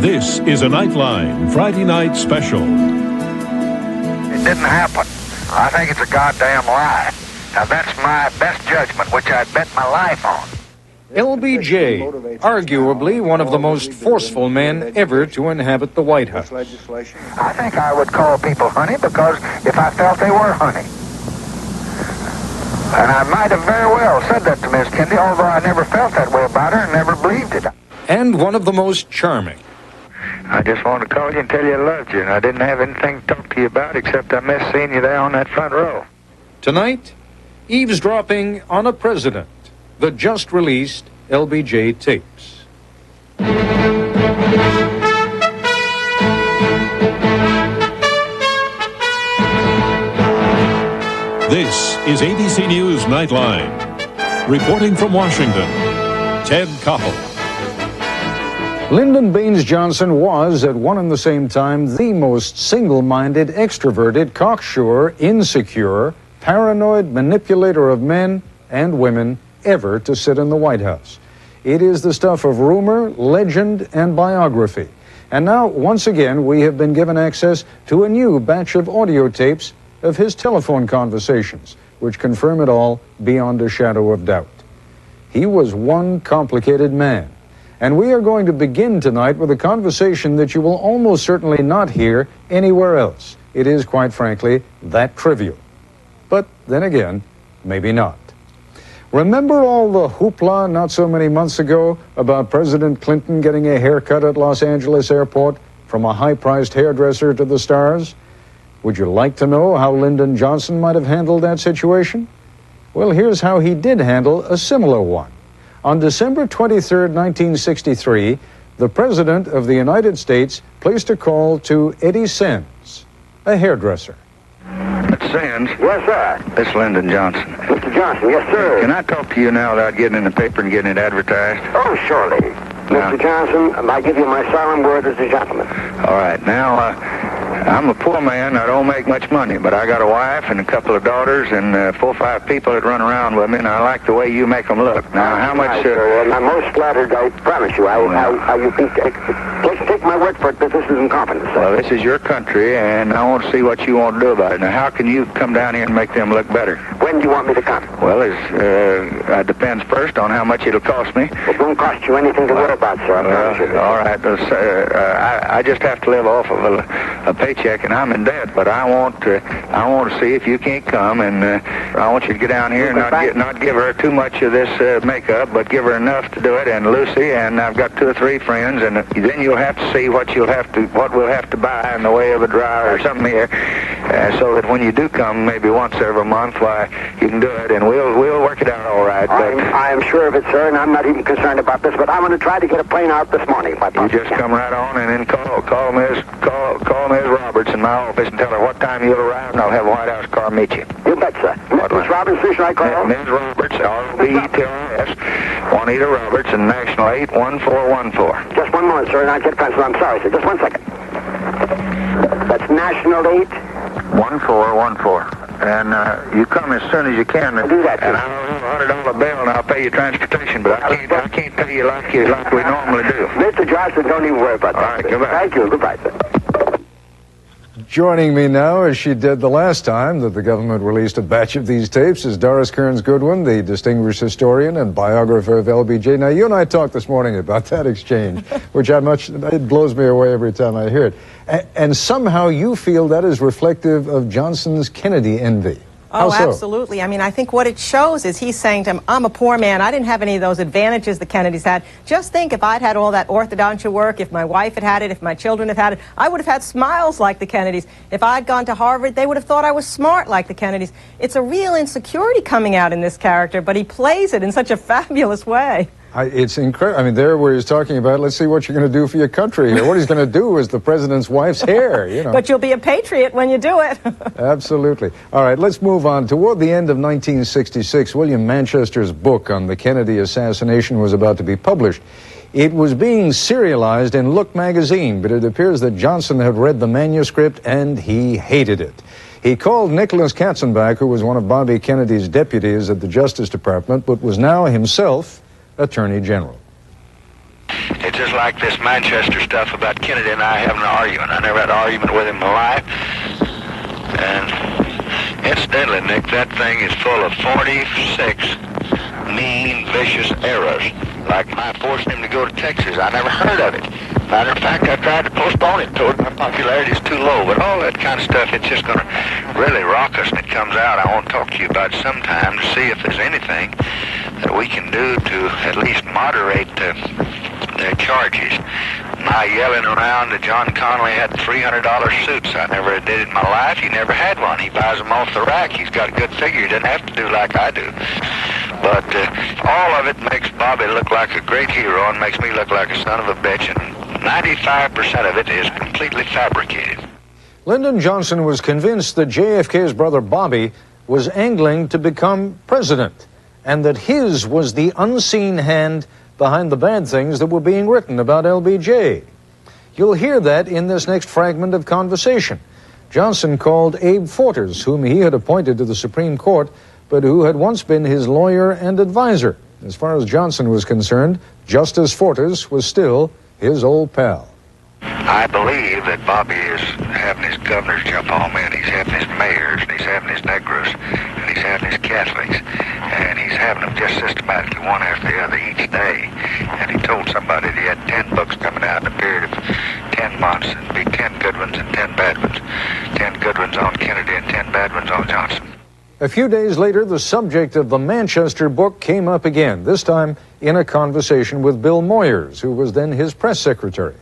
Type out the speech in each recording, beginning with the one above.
This is a Nightline Friday night special. It didn't happen. I think it's a goddamn lie. Now that's my best judgment, which I'd bet my life on. LBJ, arguably one of the most forceful men ever to inhabit the White House. I think I would call people honey because if I felt they were honey. And I might have very well said that to Miss Kennedy, although I never felt that way about her and never believed it. And one of the most charming. I just wanted to call you and tell you I loved you, and I didn't have anything to talk to you about except I missed seeing you there on that front row. Tonight, eavesdropping on a president, the just-released LBJ tapes. This is ABC News Nightline. Reporting from Washington, Ted Koppel. Lyndon Baines Johnson was, at one and the same time, the most single-minded, extroverted, cocksure, insecure, paranoid manipulator of men and women ever to sit in the White House. It is the stuff of rumor, legend, and biography. And now, once again, we have been given access to a new batch of audio tapes of his telephone conversations, which confirm it all beyond a shadow of doubt. He was one complicated man. And we are going to begin tonight with a conversation that you will almost certainly not hear anywhere else. It is, quite frankly, that trivial. But then again, maybe not. Remember all the hoopla not so many months ago about President Clinton getting a haircut at Los Angeles airport from a high-priced hairdresser to the stars? Would you like to know how Lyndon Johnson might have handled that situation? Well, here's how he did handle a similar one. On December 23, 1963, the President of the United States placed a call to Eddie Sands, a hairdresser. Mr. Sands? Yes, sir. This is Lyndon Johnson. Mr. Johnson, yes, sir. Can I talk to you now without getting in the paper and getting it advertised? Oh, surely. Now, Mr. Johnson, I give you my solemn word as a gentleman. All right. Now, I'm a poor man. I don't make much money, but I got a wife and a couple of daughters and 4 or 5 people that run around with me, and I like the way you make them look. Now, how much... and I'm most flattered, I promise you. How you think... Take my word for it that this is incompetence, sir. Well, this is your country, and I want to see what you want to do about it. Now, how can you come down here and make them look better? When do you want me to come? Well, it depends first on how much it'll cost me. It won't cost you anything to worry about, sir. I promise you. All right. I just have to live off of a paycheck, and I'm in debt. But I want to see if you can't come, and I want you to get down here and not give her too much of this makeup, but give her enough to do it. And Lucy, and I've got 2 or 3 friends, and then you'll have to see what we'll have to buy in the way of a dryer or something here, so that when you do come, maybe once every month, why you can do it, and we'll work it out all right. I am sure of it, sir, and I'm not even concerned about this. But I'm going to try to get a plane out this morning. If I you just come right on and then call Ms. Roberts in my office and tell her what time you'll arrive, and I'll have a White House car meet you. You bet, sir. Ms. Roberts, who should I call? Ms. Roberts, R-O-B-E-T-R-S, Juanita Roberts, and National 81414. Just one moment, sir, and I'll get a pencil. I'm sorry, sir. Just 1 second. That's National 81414. And you come as soon as you can. I'll do that, and I'll have a $100 bill, and I'll pay you transportation. But I can't pay you like we normally do. Mr. Johnson, don't even worry about that. All right, goodbye. Thank you. Goodbye, sir. Joining me now, as she did the last time that the government released a batch of these tapes, is Doris Kearns Goodwin, the distinguished historian and biographer of LBJ. Now, you and I talked this morning about that exchange, which it blows me away every time I hear it. And somehow you feel that is reflective of Johnson's Kennedy envy. Oh, How so? Absolutely. I mean, I think what it shows is he's saying to him, I'm a poor man. I didn't have any of those advantages the Kennedys had. Just think if I'd had all that orthodontia work, if my wife had had it, if my children had had it, I would have had smiles like the Kennedys. If I'd gone to Harvard, they would have thought I was smart like the Kennedys. It's a real insecurity coming out in this character, but he plays it in such a fabulous way. It's incredible. I mean, there where he's talking about, let's see what you're going to do for your country here. What he's going to do is the president's wife's hair, you know. But you'll be a patriot when you do it. Absolutely. All right, let's move on. Toward the end of 1966, William Manchester's book on the Kennedy assassination was about to be published. It was being serialized in Look magazine, but it appears that Johnson had read the manuscript and he hated it. He called Nicholas Katzenbach, who was one of Bobby Kennedy's deputies at the Justice Department, but was now himself Attorney General. It's just like this Manchester stuff about Kennedy and I having an argument. I never had an argument with him in my life. And incidentally, Nick, that thing is full of 46 mean, vicious errors. Like my forcing him to go to Texas. I never heard of it. Matter of fact, I tried to postpone it. Told him my popularity is too low. But all that kind of stuff, it's just going to really rock us when it comes out. I want to talk to you about it sometime to see if there's anything that we can do to at least moderate their charges. My yelling around that John Connolly had $300 suits. I never did it in my life. He never had one. He buys them off the rack. He's got a good figure. He doesn't have to do like I do. But all of it makes Bobby look like a great hero and makes me look like a son of a bitch. And 95% of it is completely fabricated. Lyndon Johnson was convinced that JFK's brother Bobby was angling to become president, and that his was the unseen hand behind the bad things that were being written about LBJ. You'll hear that in this next fragment of conversation. Johnson called Abe Fortas, whom he had appointed to the Supreme Court, but who had once been his lawyer and advisor. As far as Johnson was concerned, Justice Fortas was still his old pal. I believe that Bobby is having his governors jump on me, and he's having his mayors, and he's having his Negroes, and he's having his Catholics, and he's having them just systematically one after the other each day. And he told somebody that he had 10 books coming out in a period of 10 months, and it'd be 10 good ones and 10 bad ones. 10 good ones on Kennedy and 10 bad ones on Johnson. A few days later, the subject of the Manchester book came up again, this time in a conversation with Bill Moyers, who was then his press secretary.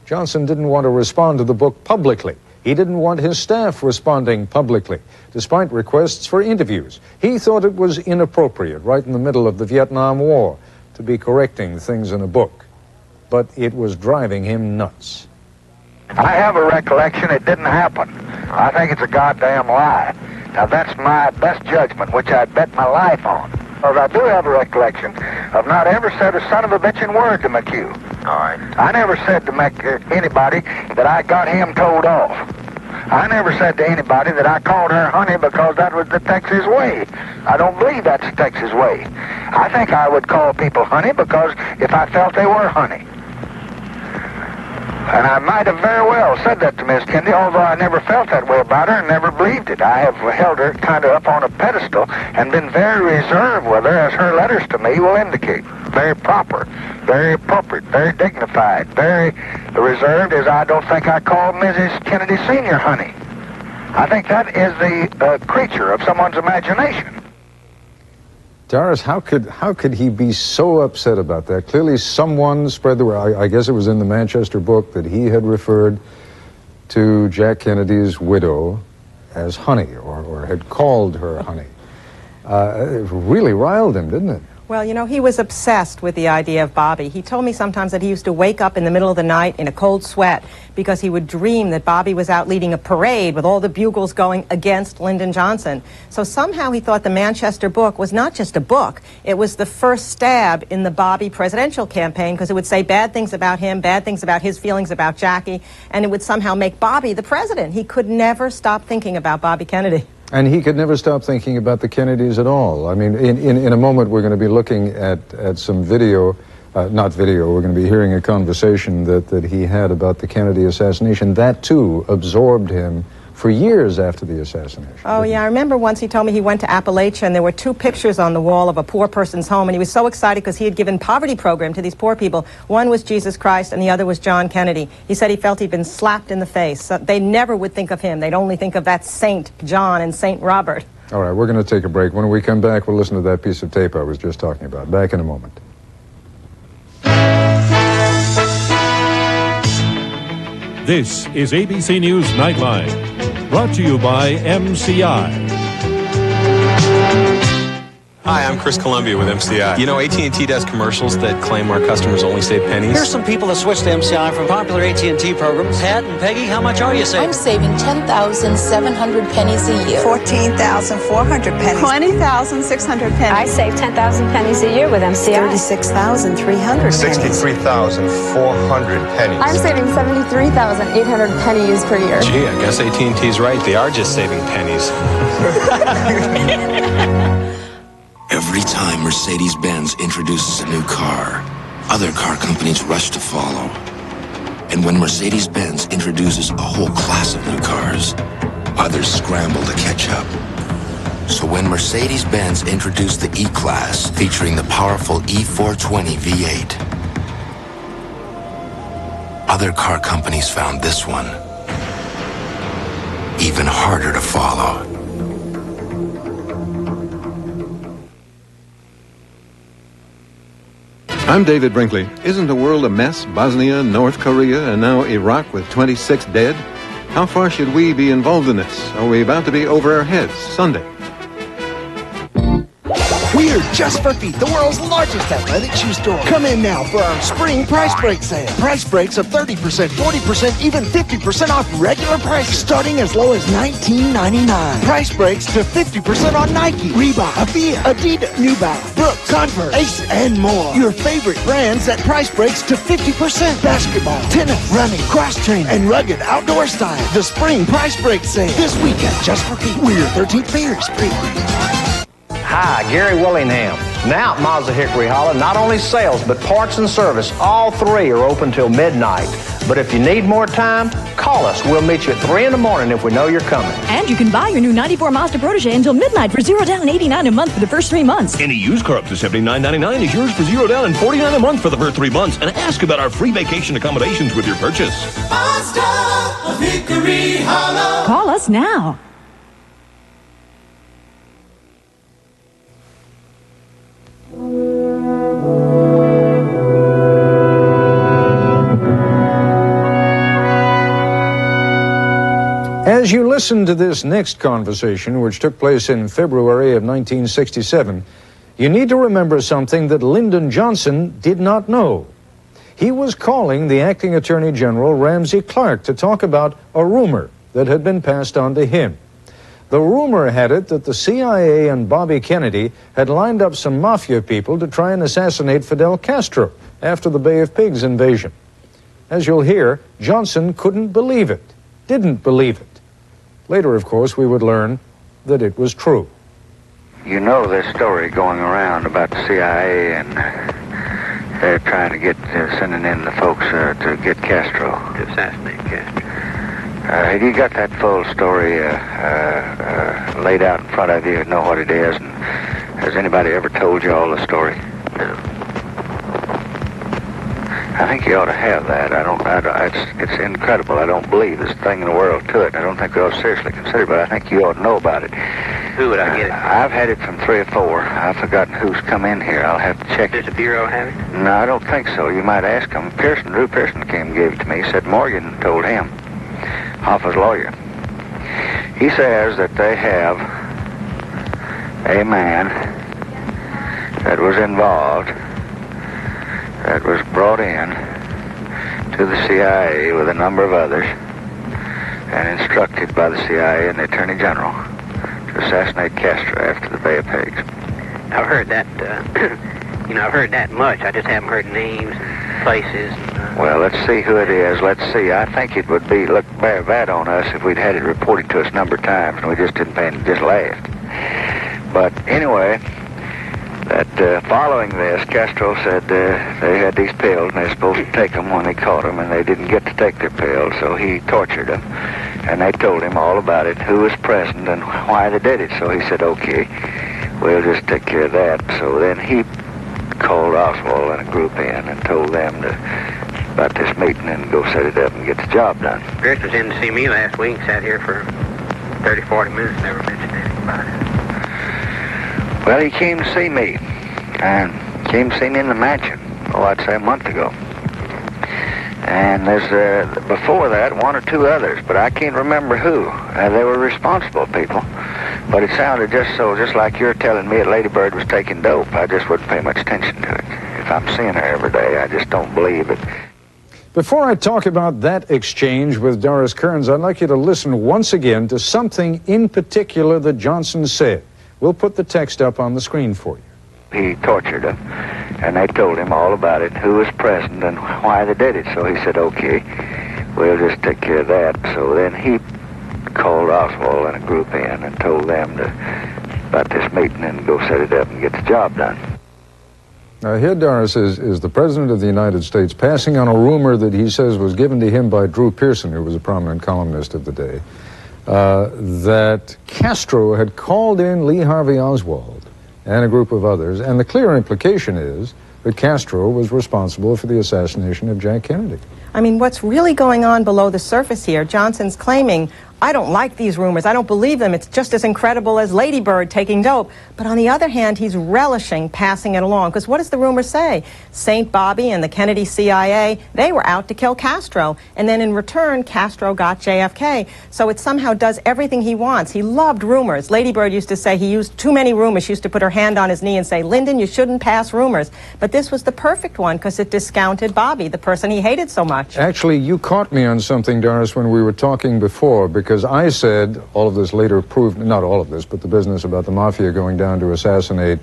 Johnson didn't want to respond to the book publicly. He didn't want his staff responding publicly, despite requests for interviews. He thought it was inappropriate, right in the middle of the Vietnam War, to be correcting things in a book. But it was driving him nuts. I have a recollection it didn't happen. I think it's a goddamn lie. Now, that's my best judgment, which I'd bet my life on. Because I do have a recollection of not ever said a son of a bitchin' word to McHugh. All right. I never said to anybody that I got him told off. I never said to anybody that I called her honey because that was the Texas way. I don't believe that's the Texas way. I think I would call people honey because if I felt they were honey. And I might have very well said that to Miss Kennedy, although I never felt that way about her and never believed it. I have held her kind of up on a pedestal and been very reserved with her, as her letters to me will indicate. Very proper, very appropriate, very dignified, very reserved, as I don't think I called Mrs. Kennedy Sr. honey. I think that is the creature of someone's imagination. Doris, how could he be so upset about that? Clearly someone spread the word. I guess it was in the Manchester book that he had referred to Jack Kennedy's widow as honey, or had called her honey. It really riled him, didn't it? Well, you know, he was obsessed with the idea of Bobby. He told me sometimes that he used to wake up in the middle of the night in a cold sweat because he would dream that Bobby was out leading a parade with all the bugles going against Lyndon Johnson. So somehow he thought the Manchester book was not just a book. It was the first stab in the Bobby presidential campaign, because it would say bad things about him, bad things about his feelings about Jackie, and it would somehow make Bobby the president. He could never stop thinking about Bobby Kennedy. And he could never stop thinking about the Kennedys at all. I mean, in a moment we're going to be looking at some video, not video, we're going to be hearing a conversation that he had about the Kennedy assassination. That, too, absorbed him for years after the assassination. Oh, yeah, I remember once he told me he went to Appalachia and there were 2 pictures on the wall of a poor person's home, and he was so excited because he had given poverty program to these poor people. One was Jesus Christ and the other was John Kennedy. He said he felt he'd been slapped in the face. So they never would think of him. They'd only think of that Saint John and Saint Robert. All right, we're going to take a break. When we come back, we'll listen to that piece of tape I was just talking about. Back in a moment. This is ABC News Nightline, brought to you by MCI. Hi, I'm Chris Columbia with MCI. You know, AT&T does commercials that claim our customers only save pennies. Here's some people that switched to MCI from popular AT&T programs. Pat and Peggy, how much are you saving? I'm saving 10,700 pennies a year. 14,400 pennies. 20,600 pennies. I save 10,000 pennies a year with MCI. 36,300 pennies. 63,400 pennies. I'm saving 73,800 pennies per year. Gee, I guess AT&T's right. They are just saving pennies. Every time Mercedes-Benz introduces a new car, other car companies rush to follow. And when Mercedes-Benz introduces a whole class of new cars, others scramble to catch up. So when Mercedes-Benz introduced the E-Class, featuring the powerful E420 V8, other car companies found this one even harder to follow. I'm David Brinkley. Isn't the world a mess? Bosnia, North Korea, and now Iraq with 26 dead? How far should we be involved in this? Are we about to be over our heads Sunday? We're Just for Feet, the world's largest athletic shoe store. Come in now for our spring price break sale. Price breaks of 30%, 40%, even 50% off regular prices, starting as low as $19.99. Price breaks to 50% on Nike, Reebok, Avia, Adidas, New Balance, Brooks, Converse, Ace, and more. Your favorite brands at price breaks to 50%. Basketball, tennis, running, cross-training, and rugged outdoor style. The spring price break sale this weekend, Just for Feet. We're 13th Fair Street. Hi, Gary Willingham. Now at Mazda Hickory Hollow, not only sales, but parts and service, all three are open till midnight. But if you need more time, call us. We'll meet you at 3 in the morning if we know you're coming. And you can buy your new 94 Mazda Protege until midnight for $0 down, $89 a month for the first 3 months. Any used car up to $79.99 is yours for $0 down and $49 a month for the first 3 months. And ask about our free vacation accommodations with your purchase. Mazda of Hickory Hollow. Call us now. As you listen to this next conversation, which took place in February of 1967, you need to remember something that Lyndon Johnson did not know. He was calling the acting Attorney General, Ramsey Clark, to talk about a rumor that had been passed on to him. The rumor had it that the CIA and Bobby Kennedy had lined up some mafia people to try and assassinate Fidel Castro after the Bay of Pigs invasion. As you'll hear, Johnson couldn't believe it, didn't believe it. Later, of course, we would learn that it was true. You know this story going around about the CIA and they're trying to get, sending in the folks to get Castro. To assassinate Castro. Have you got that full story laid out in front of you? Know what it is? And has anybody ever told you all the story? No. I think you ought to have that. It's incredible. I don't believe there's a thing in the world to it. I don't think we ought to seriously consider it, but I think you ought to know about it. Who would I get it from? I've had it from 3 or 4. I've forgotten who's come in here. I'll have to check. Does the Bureau have it? No, I don't think so. You might ask him. Drew Pearson came and gave it to me. He said Morgan told him. Hoffa's lawyer. He says that they have a man that was involved, that was brought in to the CIA with a number of others and instructed by the CIA and the Attorney General to assassinate Castro after the Bay of Pigs. I've heard that, I've heard that much. I just haven't heard names, places. Well, let's see who it is. Let's see. I think it would look very bad on us if we'd had it reported to us a number of times and we just didn't pay and just laughed. But anyway, that following this, Castro said they had these pills and they were supposed to take them when they caught them, and they didn't get to take their pills, so he tortured them. And they told him all about it, who was present and why they did it. So he said, okay, we'll just take care of that. So then he called Oswald and a group in and told them about this meeting and go set it up and get the job done. Chris was in to see me last week, sat here for 30, 40 minutes, never mentioned anything about it. Well, he came to see me, and came to see me in the mansion, I'd say a month ago. And there's, before that, 1 or 2 others, but I can't remember who. They were responsible people, but it sounded just like you're telling me that Lady Bird was taking dope. I just wouldn't pay much attention to it. If I'm seeing her every day, I just don't believe it. Before I talk about that exchange with Doris Kearns, I'd like you to listen once again to something in particular that Johnson said. We'll put the text up on the screen for you. He tortured them, and they told him all about it, who was present and why they did it. So he said, okay, we'll just take care of that. So then he called Oswald and a group in and told them about this meeting and go set it up and get the job done. Here, Doris, is the President of the United States passing on a rumor that he says was given to him by Drew Pearson, who was a prominent columnist of the day, that Castro had called in Lee Harvey Oswald and a group of others, and the clear implication is that Castro was responsible for the assassination of Jack Kennedy. I mean, what's really going on below the surface here? Johnson's claiming, I don't like these rumors. I don't believe them. It's just as incredible as Lady Bird taking dope. But on the other hand, he's relishing passing it along. Because what does the rumor say? St. Bobby and the Kennedy CIA, they were out to kill Castro. And then in return, Castro got JFK. So it somehow does everything he wants. He loved rumors. Lady Bird used to say he used too many rumors. She used to put her hand on his knee and say, Lyndon, you shouldn't pass rumors. But this was the perfect one because it discounted Bobby, the person he hated so much. Actually, you caught me on something, Doris, when we were talking before, because I said, all of this later proved, not all of this, but the business about the mafia going down to assassinate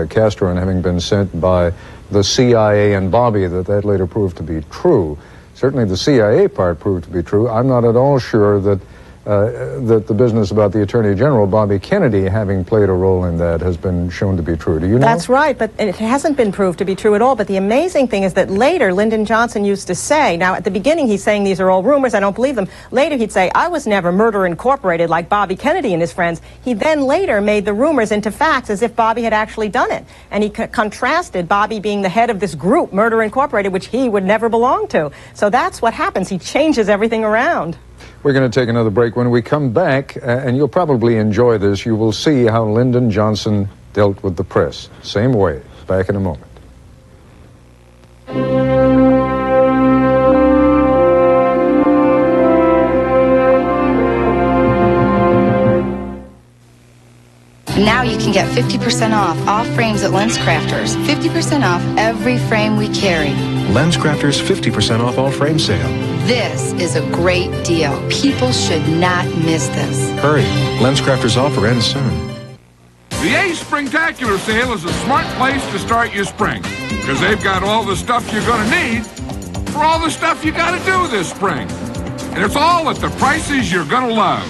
Castro and having been sent by the CIA and Bobby, that later proved to be true. Certainly the CIA part proved to be true. I'm not at all sure that that the business about the Attorney General, Bobby Kennedy, having played a role in that has been shown to be true. Do you know? That's right, but it hasn't been proved to be true at all. But the amazing thing is that later, Lyndon Johnson used to say, now at the beginning he's saying these are all rumors, I don't believe them. Later he'd say, I was never Murder Incorporated like Bobby Kennedy and his friends. He then later made the rumors into facts as if Bobby had actually done it. And he contrasted Bobby being the head of this group, Murder Incorporated, which he would never belong to. So that's what happens. He changes everything around. We're going to take another break. When we come back, and you'll probably enjoy this, you will see how Lyndon Johnson dealt with the press. Same way. Back in a moment. Now you can get 50% off all frames at LensCrafters. 50% off every frame we carry. LensCrafters 50% off all frame sale. This is a great deal. People should not miss this. Hurry. LensCrafters offer ends soon. The Ace Springtacular sale is a smart place to start your spring, because they've got all the stuff you're going to need for all the stuff you got to do this spring. And it's all at the prices you're going to love.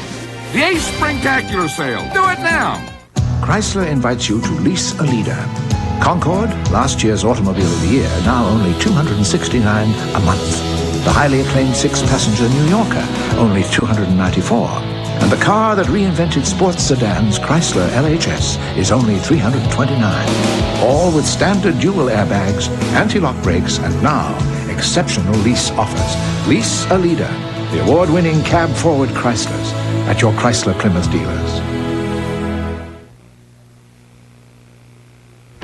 The Ace Springtacular sale. Do it now. Chrysler invites you to lease a leader. Concorde, last year's automobile of the year, now only $269 a month. The highly acclaimed six-passenger New Yorker, only $294. And the car that reinvented sports sedans, Chrysler LHS, is only $329. All with standard dual airbags, anti-lock brakes, and now exceptional lease offers. Lease a leader, the award-winning cab-forward Chryslers, at your Chrysler Plymouth dealers.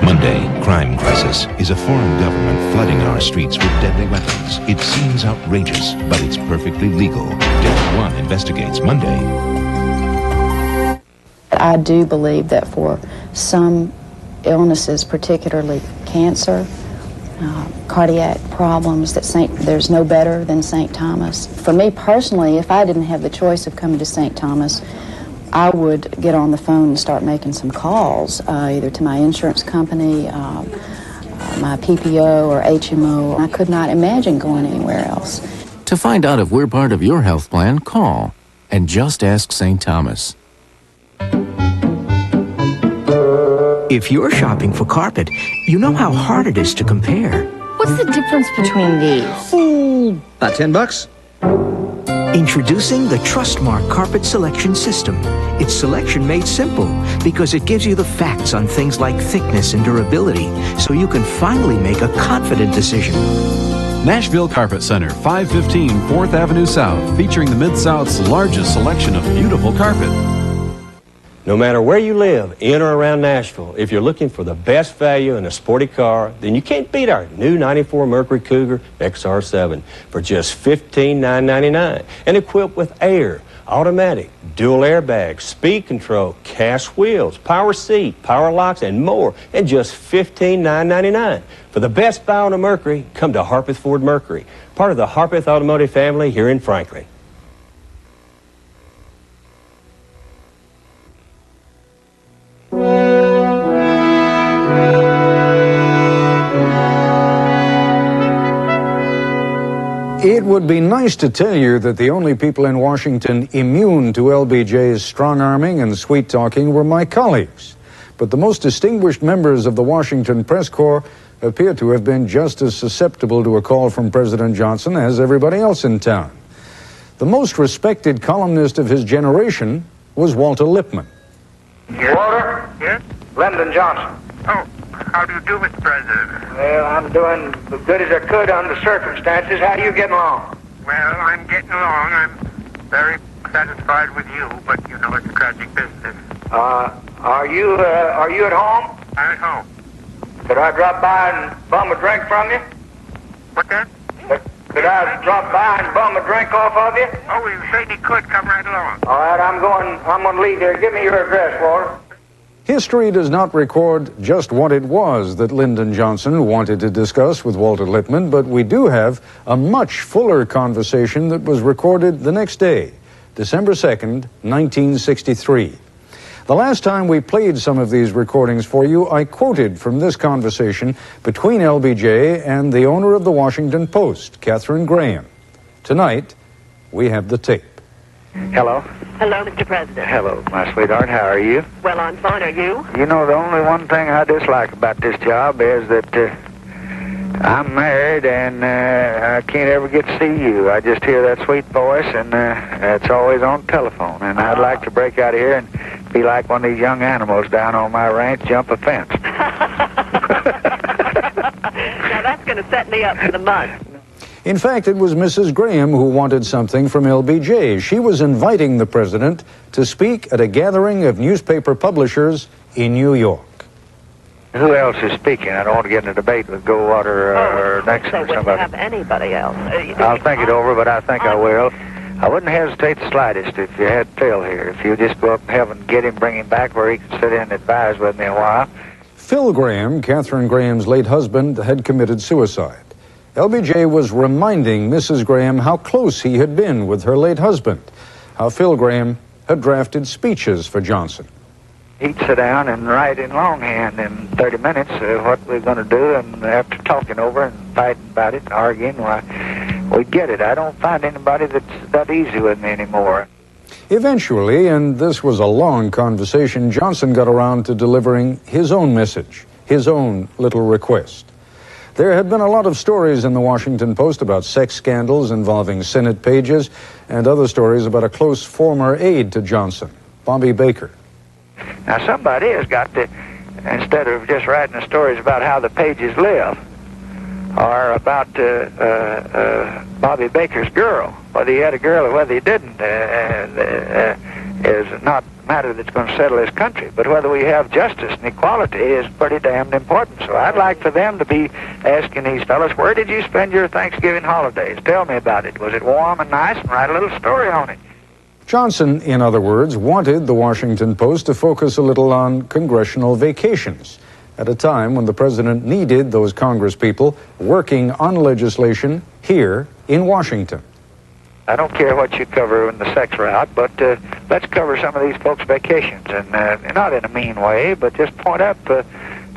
Monday, crime crisis. Is a foreign government flooding our streets with deadly weapons? It seems outrageous, but it's perfectly legal. Delta One investigates Monday. I do believe that for some illnesses, particularly cancer, cardiac problems, that there's no better than St. Thomas. For me personally, if I didn't have the choice of coming to St. Thomas, I would get on the phone and start making some calls, either to my insurance company, my PPO or HMO. I could not imagine going anywhere else. To find out if we're part of your health plan, call and just ask St. Thomas. If you're shopping for carpet, you know how hard it is to compare. What's the difference between these? Ooh, about $10. Introducing the Trustmark Carpet Selection System. It's selection made simple because it gives you the facts on things like thickness and durability, so you can finally make a confident decision. Nashville Carpet Center, 515 4th Avenue South, featuring the Mid-South's largest selection of beautiful carpet. No matter where you live, in or around Nashville, if you're looking for the best value in a sporty car, then you can't beat our new 94 Mercury Cougar XR7 for just $15,999 and equipped with air, automatic, dual airbags, speed control, cast wheels, power seat, power locks, and more, and just $15,999. For the best buy on a Mercury, come to Harpeth Ford Mercury, part of the Harpeth Automotive family here in Franklin. It would be nice to tell you that the only people in Washington immune to LBJ's strong-arming and sweet-talking were my colleagues. But the most distinguished members of the Washington press corps appear to have been just as susceptible to a call from President Johnson as everybody else in town. The most respected columnist of his generation was Walter Lippmann. Walter? Yes? Lyndon Johnson. Oh, how do you do, Mr. President? Well, I'm doing as good as I could under the circumstances. How are you getting along? Well, I'm getting along. I'm very satisfied with you, but you know it's a tragic business. Are you at home? I'm at home. Could I drop by and bum a drink from you? What's that? Could I drop by and bum a drink off of you? Oh, you certainly could. Come right along. All right, I'm going to leave here. Give me your address, Walter. History does not record just what it was that Lyndon Johnson wanted to discuss with Walter Lippmann, but we do have a much fuller conversation that was recorded the next day, December 2nd, 1963. The last time we played some of these recordings for you, I quoted from this conversation between LBJ and the owner of the Washington Post, Katherine Graham. Tonight, we have the tape. Hello. Hello, Mr. President. Hello, my sweetheart. How are you? Well, I'm fine. Are you? You know, the only one thing I dislike about this job is that I'm married and I can't ever get to see you. I just hear that sweet voice and it's always on telephone. And I'd like to break out of here and be like one of these young animals down on my ranch, jump a fence. Now, that's going to set me up for the month. In fact, it was Mrs. Graham who wanted something from LBJ. She was inviting the president to speak at a gathering of newspaper publishers in New York. Who else is speaking? I don't want to get in a debate with Goldwater or Nixon or somebody. Have anybody else? I'll think it over, but I think I will. I wouldn't hesitate the slightest if you had Phil here. If you just go up and have him, get him, bring him back where he can sit in and advise with me a while. Phil Graham, Katherine Graham's late husband, had committed suicide. LBJ was reminding Mrs. Graham how close he had been with her late husband, how Phil Graham had drafted speeches for Johnson. He'd sit down and write in longhand in 30 minutes what we're going to do, and after talking over and fighting about it and arguing, why, we get it. I don't find anybody that's that easy with me anymore. Eventually, and this was a long conversation, Johnson got around to delivering his own message, his own little request. There had been a lot of stories in the Washington Post about sex scandals involving Senate pages and other stories about a close former aide to Johnson, Bobby Baker. Now, somebody has got to, instead of just writing the stories about how the pages live, or about Bobby Baker's girl, whether he had a girl or whether he didn't, is not a matter that's going to settle this country. But whether we have justice and equality is pretty damned important. So I'd like for them to be asking these fellas, where did you spend your Thanksgiving holidays? Tell me about it. Was it warm and nice? And write a little story on it. Johnson, in other words, wanted the Washington Post to focus a little on congressional vacations at a time when the president needed those congresspeople working on legislation here in Washington. I don't care what you cover in the sex route, but let's cover some of these folks' vacations, and not in a mean way, but just point out that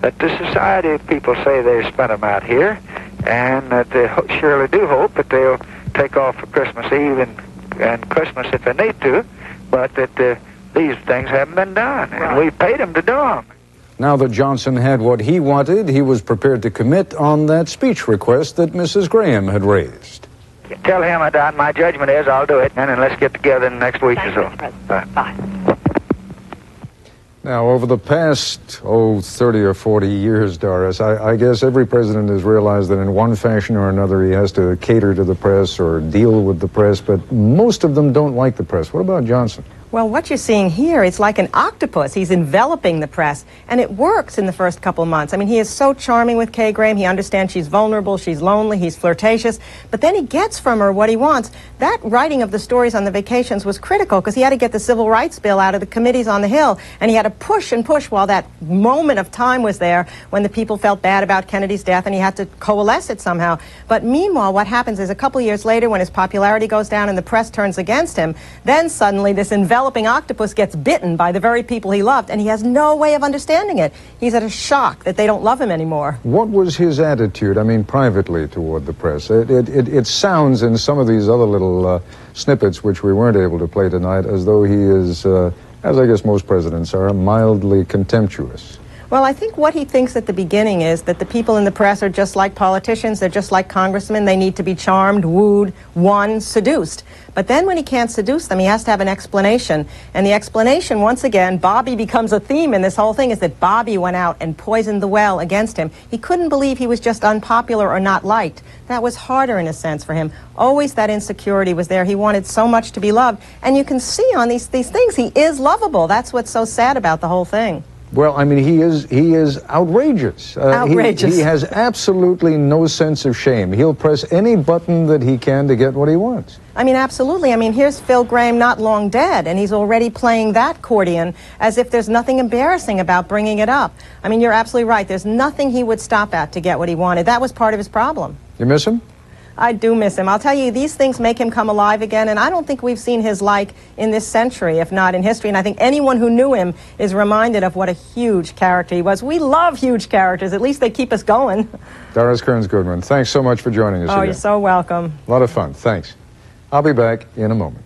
the society of people say they spent them out here, and that they surely do hope that they'll take off for Christmas Eve and Christmas if they need to, but that these things haven't been done, and we paid them to do them. Now that Johnson had what he wanted, he was prepared to commit on that speech request that Mrs. Graham had raised. Tell him my judgment is I'll do it, and then let's get together in the next week or so. Bye. Now, over the past, 30 or 40 years, Doris, I guess every president has realized that in one fashion or another he has to cater to the press or deal with the press, but most of them don't like the press. What about Johnson? Well, what you're seeing here is like an octopus. He's enveloping the press, and it works in the first couple of months. I mean, he is so charming with Kay Graham. He understands she's vulnerable, she's lonely, he's flirtatious, but then he gets from her what he wants. That writing of the stories on the vacations was critical because he had to get the civil rights bill out of the committees on the Hill, and he had to push and push while that moment of time was there when the people felt bad about Kennedy's death, and he had to coalesce it somehow. But meanwhile, what happens is a couple of years later, when his popularity goes down and the press turns against him, then suddenly this enveloping octopus gets bitten by the very people he loved, and he has no way of understanding it. He's at a shock that they don't love him anymore. What was his attitude, I mean, privately toward the press? It sounds in some of these other little snippets, which we weren't able to play tonight, as though he is, as I guess most presidents are, mildly contemptuous. Well, I think what he thinks at the beginning is that the people in the press are just like politicians. They're just like congressmen. They need to be charmed, wooed, won, seduced. But then when he can't seduce them, he has to have an explanation. And the explanation, once again, Bobby becomes a theme in this whole thing, is that Bobby went out and poisoned the well against him. He couldn't believe he was just unpopular or not liked. That was harder in a sense for him. Always that insecurity was there. He wanted so much to be loved. And you can see on these things, he is lovable. That's what's so sad about the whole thing. Well, I mean, he is outrageous. Outrageous. He has absolutely no sense of shame. He'll press any button that he can to get what he wants. I mean, absolutely. I mean, here's Phil Graham not long dead, and he's already playing that accordion as if there's nothing embarrassing about bringing it up. I mean, you're absolutely right. There's nothing he would stop at to get what he wanted. That was part of his problem. You miss him? I do miss him. I'll tell you, these things make him come alive again, and I don't think we've seen his like in this century, if not in history. And I think anyone who knew him is reminded of what a huge character he was. We love huge characters. At least they keep us going. Doris Kearns Goodwin, thanks so much for joining us again. You're so welcome. A lot of fun. Thanks. I'll be back in a moment.